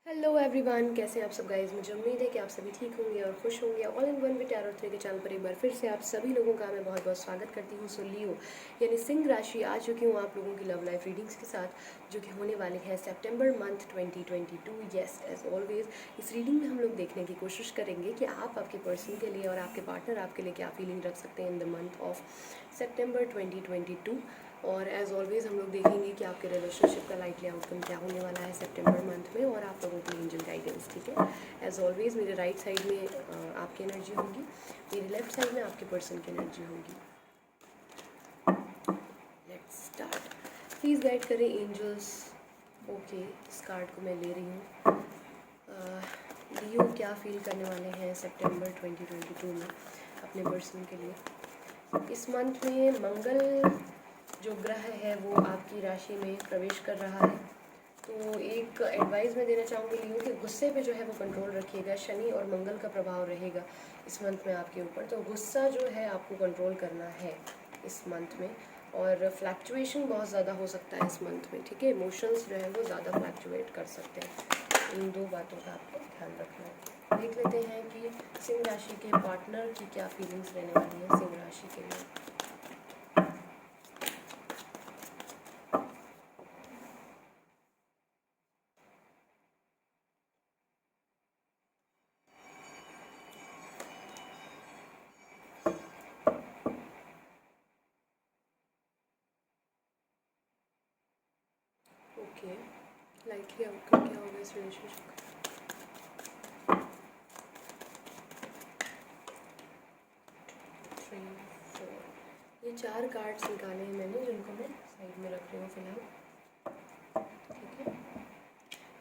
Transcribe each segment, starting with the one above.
Hello everyone, कैसे हैं आप सब गाइस। मुझे उम्मीद है कि आप सभी ठीक होंगे और खुश होंगे। All in one with tarot three के चैनल पर एक बार फिर से आप सभी लोगों का मैं बहुत बहुत स्वागत करती हूँ। सो लियो यानी सिंह राशि आ चुकी हूँ आप लोगों की लव लाइफ रीडिंग्स के साथ, जो कि होने वाली है सितंबर मंथ 2022। येस, एज ऑलवेज इस रीडिंग में हम लोग देखने की कोशिश करेंगे कि आप आपके पर्सन के लिए और आपके पार्टनर आपके लिए क्या फीलिंग रख सकते हैं इन द मंथ ऑफ सितंबर 2022। और एज ऑलवेज हम लोग देखेंगे कि आपके रिलेशनशिप का लाइटली आउटकम क्या होने वाला है सितंबर मंथ में, और आप लोगों के लिए एंजल गाइडेंस। ठीक है, एज ऑलवेज मेरे राइट साइड में आपकी एनर्जी होगी, मेरे लेफ्ट साइड में आपके पर्सन की एनर्जी होगी। Let's start. प्लीज़ गाइड करें एंजल्स। ओके, इस कार्ड को मैं ले रही हूँ। लियो क्या फील करने वाले हैं सितंबर 2022 में अपने पर्सन के लिए। इस मंथ में मंगल जो ग्रह है वो आपकी राशि में प्रवेश कर रहा है। तो एक एडवाइस मैं देना चाहूँगी लियो कि गुस्से पे जो है वो कंट्रोल रखिएगा। शनि और मंगल का प्रभाव रहेगा इस मंथ में आपके ऊपर, तो गुस्सा जो है आपको कंट्रोल करना है इस मंथ में। और फ्लैक्चुएशन बहुत ज़्यादा हो सकता है इस मंथ में। ठीक है, इमोशंस जो है वो ज़्यादा फ्लैक्चुएट कर सकते हैं। इन दो बातों का आपको ध्यान रखना है। देख लेते हैं कि सिंह राशि के पार्टनर की क्या फीलिंग्स रहने वाली है सिंह राशि के लिए। ओके, लाइटली आउटकम क्या होगा इस रिलेशनशिप का। 3, 4, ये 4 कार्ड्स निकाले हैं मैंने, जिनको मैं साइड में रख रही हूँ फिलहाल। ठीक है,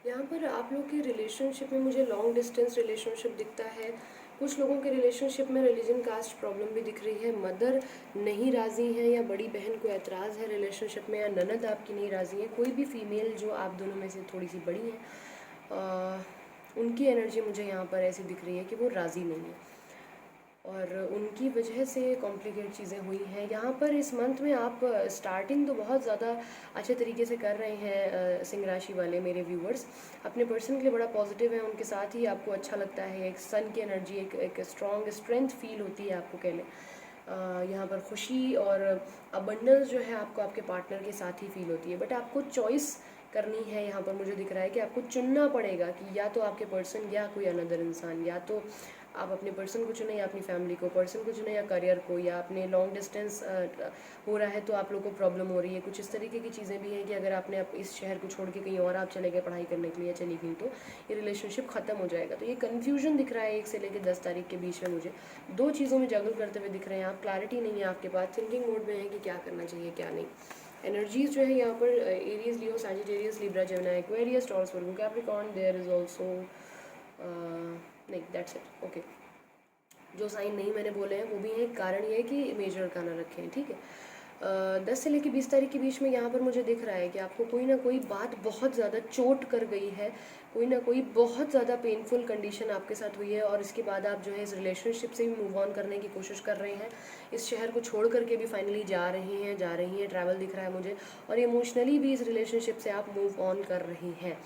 यहाँ पर आप लोग के रिलेशनशिप में मुझे लॉन्ग डिस्टेंस रिलेशनशिप दिखता है। कुछ लोगों के रिलेशनशिप में रिलीजन कास्ट प्रॉब्लम भी दिख रही है। मदर नहीं राज़ी हैं या बड़ी बहन को एतराज़ है रिलेशनशिप में, या ननद आपकी नहीं राज़ी है। कोई भी फीमेल जो आप दोनों में से थोड़ी सी बड़ी है, उनकी एनर्जी मुझे यहाँ पर ऐसी दिख रही है कि वो राज़ी नहीं है और उनकी वजह से कॉम्प्लिकेट चीज़ें हुई हैं यहाँ पर। इस मंथ में आप स्टार्टिंग तो बहुत ज़्यादा अच्छे तरीके से कर रहे हैं सिंह राशि वाले मेरे व्यूअर्स। अपने पर्सन के लिए बड़ा पॉजिटिव है, उनके साथ ही आपको अच्छा लगता है। एक सन की एनर्जी, एक स्ट्रॉन्ग स्ट्रेंथ फील होती है आपको। कह लें यहाँ पर खुशी और अबंडेंस जो है आपको आपके पार्टनर के साथ ही फील होती है। बट आपको चॉइस करनी है। यहाँ पर मुझे दिख रहा है कि आपको चुनना पड़ेगा कि या तो आपके पर्सन या कोई अनदर इंसान, या तो आप अपने पर्सन को चुने या अपनी फैमिली को, पर्सन को चुने या करियर को, या अपने लॉन्ग डिस्टेंस हो रहा है तो आप लोग को प्रॉब्लम हो रही है। कुछ इस तरीके की चीज़ें भी हैं कि अगर आपने इस शहर को छोड़ के कहीं और आप चले गए पढ़ाई करने के लिए या चली गई तो ये रिलेशनशिप ख़त्म हो जाएगा। तो ये कन्फ्यूजन दिख रहा है 1 से लेकर 10 तारीख के बीच में। मुझे 2 चीज़ों में जगल करते हुए दिख रहे हैं आप। क्लैरिटी नहीं है आपके पास, थिंकिंग मोड में है कि क्या करना चाहिए क्या नहीं। एनर्जीज जो है यहाँ पर Aries, Leo, Sagittarius, Libra, Gemini, Aquarius, Taurus, Virgo, Capricorn, there is also नहीं, दैट्स इट। ओके, जो साइन नहीं मैंने बोले हैं वो भी हैं। कारण ये है कि मेजर का ना रखें। ठीक है, 10 से लेकर 20 तारीख के बीच में यहाँ पर मुझे दिख रहा है कि आपको कोई ना कोई बात बहुत ज़्यादा चोट कर गई है, कोई ना कोई बहुत ज़्यादा पेनफुल कंडीशन आपके साथ हुई है, और इसके बाद आप जो है इस रिलेशनशिप से भी मूव ऑन करने की कोशिश कर रहे हैं। इस शहर को छोड़ करके भी फाइनली जा रही हैं, ट्रैवल दिख रहा है मुझे, और इमोशनली भी इस रिलेशनशिप से आप मूव ऑन कर रही हैं।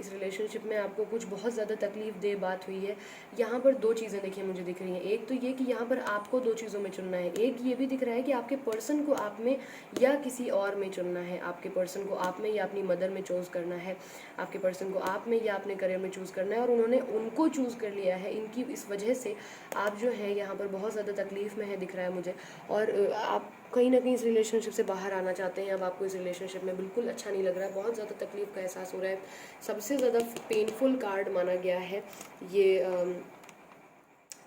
इस रिलेशनशिप में आपको कुछ बहुत ज़्यादा तकलीफ दे बात हुई है। यहाँ पर 2 चीज़ें देखिए मुझे दिख रही हैं। एक तो ये कि यहाँ पर आपको 2 चीज़ों में चुनना है। एक ये भी दिख रहा है कि आपके पर्सन को आप में या किसी और में चुनना है। आपके पर्सन को आप में या अपनी मदर में चूज़ करना है, आपके पर्सन को आप में या अपने करियर में चूज़ करना है, और उन्होंने उनको चूज़ कर लिया है। इनकी इस वजह से आप जो है यहाँ पर बहुत ज़्यादा तकलीफ़ में है दिख रहा है मुझे, और आप कहीं ना कहीं इस रिलेशनशिप से बाहर आना चाहते हैं। अब आपको इस रिलेशनशिप में बिल्कुल अच्छा नहीं लग रहा है, बहुत ज़्यादा तकलीफ का एहसास हो रहा है। सबसे ज़्यादा पेनफुल कार्ड माना गया है ये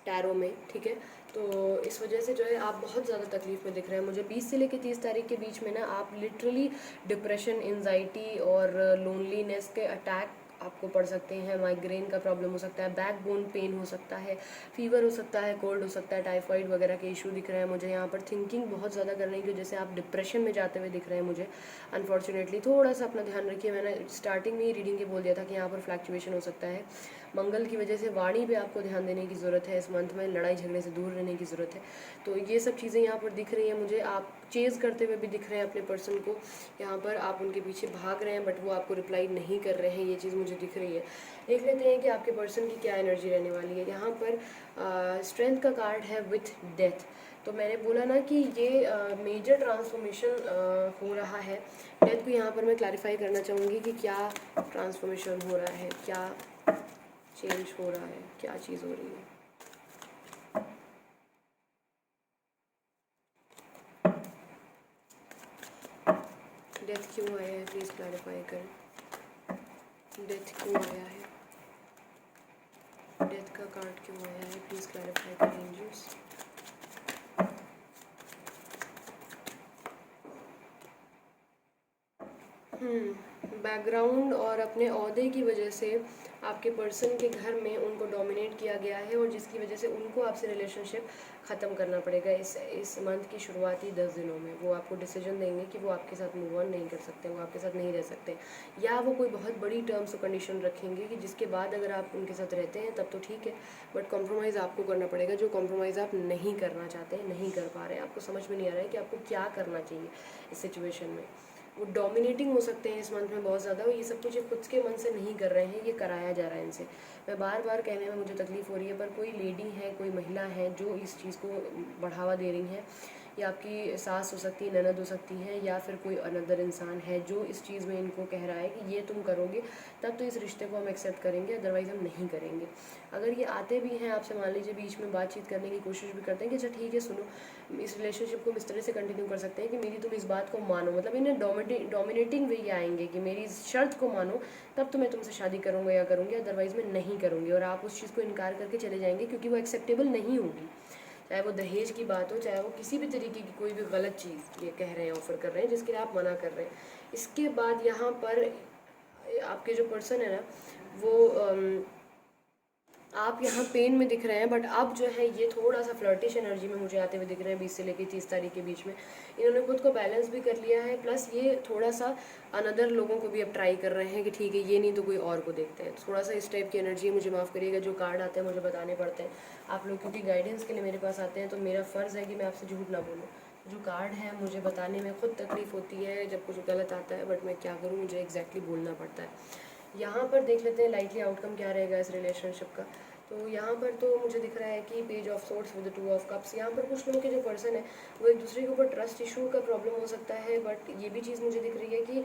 टैरो में। ठीक है, तो इस वजह से जो है आप बहुत ज़्यादा तकलीफ में दिख रहे हैं मुझे। 20 से लेकर 30 तारीख के बीच में ना आप लिटरली डिप्रेशन, एंजाइटी और लोनलीनेस के अटैक आपको पड़ सकते हैं। माइग्रेन का प्रॉब्लम हो सकता है, बैक बोन पेन हो सकता है, फीवर हो सकता है, कोल्ड हो सकता है, टाइफाइड वगैरह के इशू दिख रहे हैं मुझे यहाँ पर। थिंकिंग बहुत ज़्यादा करने की वजह से आप डिप्रेशन में जाते हुए दिख रहे हैं मुझे। अनफॉर्चुनेटली थोड़ा सा अपना ध्यान रखिए। मैंने स्टार्टिंग में ही रीडिंग के बोल दिया था कि यहाँ पर फ्लैक्चुएशन हो सकता है। मंगल की वजह से वाणी पे आपको ध्यान देने की ज़रूरत है। इस मंथ में लड़ाई झगड़े से दूर रहने की ज़रूरत है। तो ये सब चीज़ें यहाँ पर दिख रही हैं मुझे। आप चेज़ करते हुए भी दिख रहे हैं अपने पर्सन को। यहाँ पर आप उनके पीछे भाग रहे हैं बट वो आपको रिप्लाई नहीं कर रहे हैं, ये चीज़ मुझे मुझे दिख रही है। देख लेते हैं कि आपके पर्सन की क्या एनर्जी रहने वाली है। यहाँ पर स्ट्रेंथ का कार्ड है विथ डेथ। तो मैंने बोला ना कि ये मेजर ट्रांसफॉर्मेशन हो रहा है। डेथ को यहाँ पर मैं क्लैरिफाई करना चाहूँगी कि क्या ट्रांसफॉर्मेशन हो रहा है, क्या चेंज हो रहा है, क्या चीज़ हो रही है। डेथ क्यों आया है, प्लीज़ क्लैरिफाई करें। डेथ क्यों आया है, डेथ का कार्ड क्यों आया है, प्लीज़ क्लैरिफाई करें एंजल्स। बैकग्राउंड और अपने ओहदे की वजह से आपके पर्सन के घर में उनको डोमिनेट किया गया है और जिसकी वजह से उनको आपसे रिलेशनशिप ख़त्म करना पड़ेगा इस मंथ की शुरुआती 10 दिनों में। वो आपको डिसीजन देंगे कि वो आपके साथ मूव ऑन नहीं कर सकते, वो आपके साथ नहीं रह सकते, या वो कोई बहुत बड़ी टर्म्स और कंडीशन रखेंगे कि जिसके बाद अगर आप उनके साथ रहते हैं तब तो ठीक है, बट कॉम्प्रोमाइज़ आपको करना पड़ेगा। जो कॉम्प्रोमाइज़ आप नहीं करना चाहते हैं, नहीं कर पा रहे हैं, आपको समझ में नहीं आ रहा है कि आपको क्या करना चाहिए इस सिचुएशन में। वो डोमिनेटिंग हो सकते हैं इस मंथ में बहुत ज़्यादा, और ये सब कुछ ये खुद के मन से नहीं कर रहे हैं, ये कराया जा रहा है इनसे। मैं बार बार कहने में मुझे तकलीफ़ हो रही है, पर कोई लेडी है, कोई महिला है जो इस चीज़ को बढ़ावा दे रही हैं। या आपकी सास हो सकती है, ननद हो सकती है, या फिर कोई अनदर इंसान है जो इस चीज़ में इनको कह रहा है कि ये तुम करोगे तब तो इस रिश्ते को हम एक्सेप्ट करेंगे, अदरवाइज़ हम नहीं करेंगे। अगर ये आते भी हैं आपसे, मान लीजिए बीच में बातचीत करने की कोशिश भी करते हैं कि अच्छा ठीक है सुनो, इस रिलेशनशिप को हम इस तरह से कंटिन्यू कर सकते हैं कि मेरी तुम इस बात को मानो, मतलब इन्हें डोमिनेटिंग वे ये आएंगे कि मेरी इस शर्त को मानो तब तो मैं तुमसे शादी करूँगा या करूँगी, अदरवाइज़ मैं नहीं करूँगी। और आप उस चीज़ को इनकार करके चले जाएंगे क्योंकि वो एक्सेप्टेबल नहीं होगी। चाहे वो दहेज की बात हो, चाहे वो किसी भी तरीके की कोई भी गलत चीज़ ये कह रहे हैं, ऑफ़र कर रहे हैं, जिसके लिए आप मना कर रहे हैं। इसके बाद यहाँ पर आपके जो पर्सन है ना, वो आप यहाँ पेन में दिख रहे हैं, बट अब जो है ये थोड़ा सा फ्लर्टिश एनर्जी में मुझे आते हुए दिख रहे हैं 20 से लेकर 30 तारीख के बीच में। इन्होंने खुद को बैलेंस भी कर लिया है, प्लस ये थोड़ा सा अनदर लोगों को भी अब ट्राई कर रहे हैं कि ठीक है ये नहीं तो कोई और को देखते हैं। थोड़ा सा इस टाइप की एनर्जी है, मुझे माफ़ करिएगा, जो कार्ड आते हैं मुझे बताने पड़ते हैं आप लोग, क्योंकि गाइडेंस के लिए मेरे पास आते हैं, तो मेरा फ़र्ज़ है कि मैं आपसे झूठ ना बोलूँ। जो कार्ड है मुझे बताने में खुद तकलीफ़ होती है जब कुछ गलत आता है, बट मैं क्या करूँ, मुझे एग्जैक्टली बोलना पड़ता है। यहाँ पर देख लेते हैं लाइटली आउटकम क्या रहेगा इस रिलेशनशिप का। तो यहाँ पर तो मुझे दिख रहा है कि page of sorts with 2 of cups. यहाँ पर कुछ लोगों के जो पर्सन है वो एक दूसरे के ऊपर ट्रस्ट इशू का प्रॉब्लम हो सकता है, बट ये भी चीज़ मुझे दिख रही है कि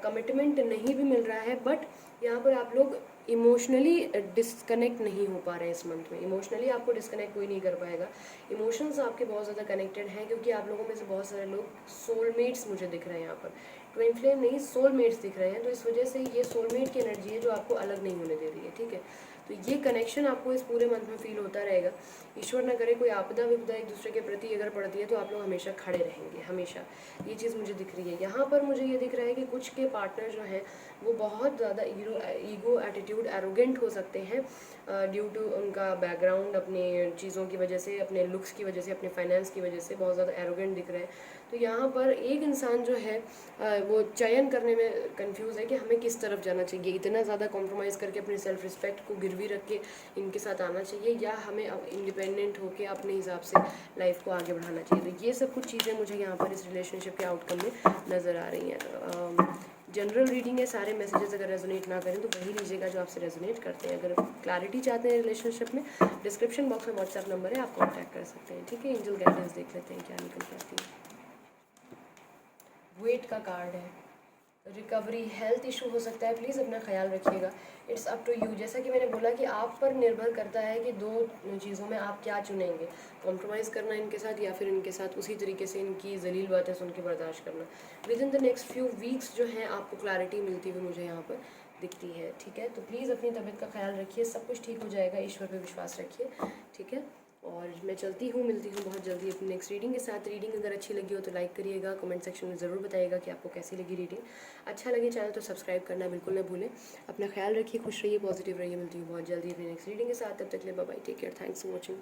कमिटमेंट नहीं भी मिल रहा है, बट यहाँ पर आप लोग इमोशनली डिस्कनेक्ट नहीं हो पा रहे हैं इस मंथ में। इमोशनली आपको डिस्कनेक्ट कोई नहीं कर पाएगा। इमोशंस आपके बहुत ज़्यादा कनेक्टेड हैं, क्योंकि आप लोगों में से बहुत सारे लोग सोलमेट्स मुझे दिख रहे हैं यहाँ पर। ट्विन फ्लेम नहीं, सोलमेट्स दिख रहे हैं, तो इस वजह से ये सोलमेट की एनर्जी है जो आपको अलग नहीं होने दे रही है, ठीक है। तो ये कनेक्शन आपको इस पूरे मंथ में फील होता रहेगा। ईश्वर न करे कोई आपदा विपदा एक दूसरे के प्रति अगर पड़ती है तो आप लोग हमेशा खड़े रहेंगे, हमेशा। ये चीज़ मुझे दिख रही है। यहाँ पर मुझे ये दिख रहा है कि कुछ के पार्टनर जो हैं वो बहुत ज़्यादा ईगो एटीट्यूड एरोगेंट हो सकते हैं ड्यू टू उनका बैकग्राउंड, अपने चीज़ों की वजह से, अपने लुक्स की वजह से, अपने फाइनेंस की वजह से बहुत ज़्यादा एरोगेंट दिख रहे हैं। तो यहाँ पर एक इंसान जो है वो चयन करने में कंफ्यूज है कि हमें किस तरफ जाना चाहिए। इतना ज़्यादा कॉम्प्रोमाइज़ करके अपने सेल्फ रिस्पेक्ट को गिरवी रख के इनके साथ आना चाहिए, या हमें इंडिपेंडेंट होकर अपने हिसाब से लाइफ को आगे बढ़ाना चाहिए। तो ये सब कुछ चीज़ें मुझे यहाँ पर इस रिलेशनशिप के आउटकम में नज़र आ रही हैं। जनरल रीडिंग है, सारे मैसेजेस अगर रेजोनेट ना करें तो वही लीजिएगा जो आपसे रेजोनेट करते हैं। अगर क्लैरिटी चाहते हैं रिलेशनशिप में, डिस्क्रिप्शन बॉक्स में व्हाट्सएप नंबर है, आप कॉन्टैक्ट कर सकते हैं, ठीक है। एंजल गाइडेंस देख लेते हैं क्या निकल के आती है। वेट का कार्ड है, रिकवरी, हेल्थ इशू हो सकता है, प्लीज़ अपना ख्याल रखिएगा। It's up to you. जैसा कि मैंने बोला कि आप पर निर्भर करता है कि दो चीज़ों में आप क्या चुनेंगे, कॉम्प्रोमाइज़ करना इनके साथ या फिर इनके साथ उसी तरीके से इनकी जलील बातें सुन के बर्दाश्त करना। With in the next few weeks जो है आपको क्लैरिटी मिलती हुई मुझे यहाँ पर दिखती है, ठीक है। तो प्लीज़ अपनी तबीयत का ख्याल रखिए, सब कुछ ठीक हो जाएगा, ईश्वर पर विश्वास रखिए, ठीक है। और मैं चलती हूँ, मिलती हूँ बहुत जल्दी अपनी नेक्स्ट रीडिंग के साथ। रीडिंग अगर अच्छी लगी हो तो लाइक करिएगा, कमेंट सेक्शन में ज़रूर बताइएगा कि आपको कैसी लगी रीडिंग। अच्छा लगे चैनल तो सब्सक्राइब करना बिल्कुल ना भूलें। अपना ख्याल रखिए, खुश रहिए, पॉजिटिव रहिए। मिलती हूँ बहुत जल्दी अपनी नेक्स्ट रीडिंग के साथ, तब तक के लिए bye bye, take care, thanks for watching.